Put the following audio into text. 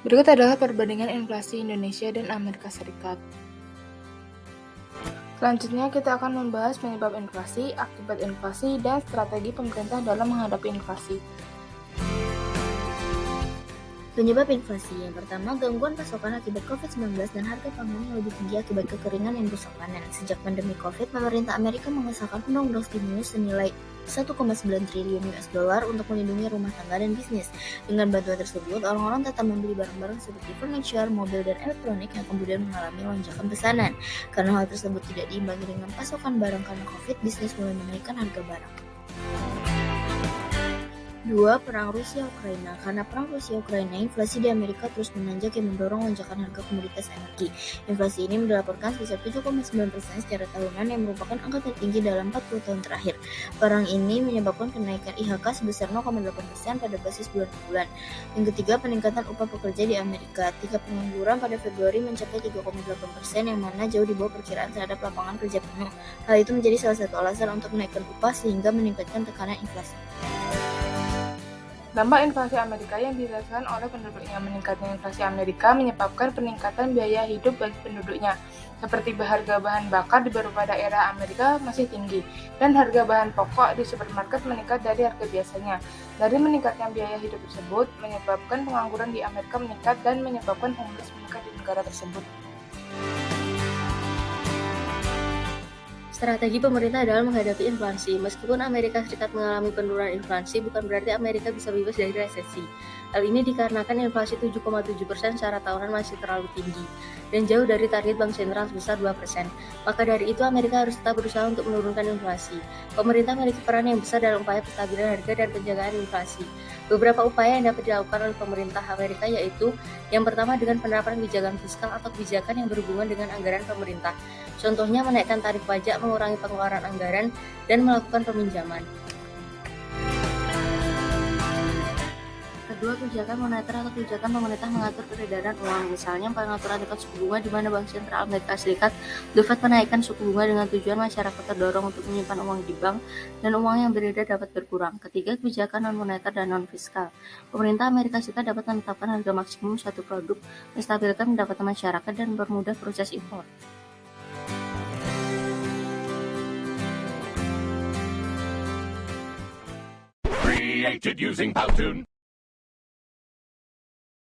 Berikut adalah perbandingan inflasi Indonesia dan Amerika Serikat. Selanjutnya kita akan membahas penyebab inflasi, akibat inflasi, dan strategi pemerintah dalam menghadapi inflasi. Penyebab inflasi yang pertama, gangguan pasokan akibat COVID-19 dan harga pangan yang lebih tinggi akibat kekeringan yang rusak panen. Sejak pandemi COVID, pemerintah Amerika mengesahkan undang-undang stimulus senilai 1,9 triliun US dollar untuk melindungi rumah tangga dan bisnis. Dengan bantuan tersebut, orang-orang tetap membeli barang-barang seperti furniture, mobil, dan elektronik yang kemudian mengalami lonjakan pesanan. Karena hal tersebut tidak diimbangi dengan pasokan barang karena COVID, bisnis mulai menaikkan harga barang. 2. Perang Rusia-Ukraina. Karena perang Rusia-Ukraina, inflasi di Amerika terus menanjak yang mendorong lonjakan harga komoditas energi. Inflasi ini dilaporkan sebesar 7,9% secara tahunan yang merupakan angka tertinggi dalam 40 tahun terakhir. Perang ini menyebabkan kenaikan IHK sebesar 0,8% pada basis bulan-bulan. Yang ketiga, peningkatan upah pekerja di Amerika. Tingkat pengangguran pada Februari mencapai 3,8% yang mana jauh di bawah perkiraan terhadap lapangan kerja penuh. Hal itu menjadi salah satu alasan untuk menaikkan upah sehingga meningkatkan tekanan inflasi. Dampak inflasi Amerika yang dirasakan oleh penduduknya. Meningkatnya inflasi Amerika menyebabkan peningkatan biaya hidup bagi penduduknya, seperti harga bahan bakar di beberapa daerah Amerika masih tinggi, dan harga bahan pokok di supermarket meningkat dari harga biasanya. Dari meningkatnya biaya hidup tersebut, menyebabkan pengangguran di Amerika meningkat dan menyebabkan homeless meningkat di negara tersebut. Strategi pemerintah dalam menghadapi inflasi. Meskipun Amerika Serikat mengalami penurunan inflasi, bukan berarti Amerika bisa bebas dari resesi. Hal ini dikarenakan inflasi 7,7% secara tahunan masih terlalu tinggi dan jauh dari target Bank Sentral sebesar 2%. Maka dari itu, Amerika harus tetap berusaha untuk menurunkan inflasi. Pemerintah memiliki peran yang besar dalam upaya penstabilan harga dan penjagaan inflasi. Beberapa upaya yang dapat dilakukan oleh pemerintah Amerika yaitu yang pertama dengan penerapan kebijakan fiskal atau kebijakan yang berhubungan dengan anggaran pemerintah. Contohnya menaikkan tarif pajak, mengurangi pengeluaran anggaran, dan melakukan peminjaman. Kedua, kebijakan moneter atau kebijakan pemerintah mengatur peredaran uang. Misalnya pengaturan tingkat suku bunga di mana Bank Sentral Amerika Serikat dapat menaikkan suku bunga dengan tujuan masyarakat terdorong untuk menyimpan uang di bank dan uang yang beredar dapat berkurang. Ketiga, kebijakan non-moneter dan non-fiskal. Pemerintah Amerika Serikat dapat menetapkan harga maksimum suatu produk, menstabilkan pendapatan masyarakat, dan mempermudah proses impor. Created using Powtoon.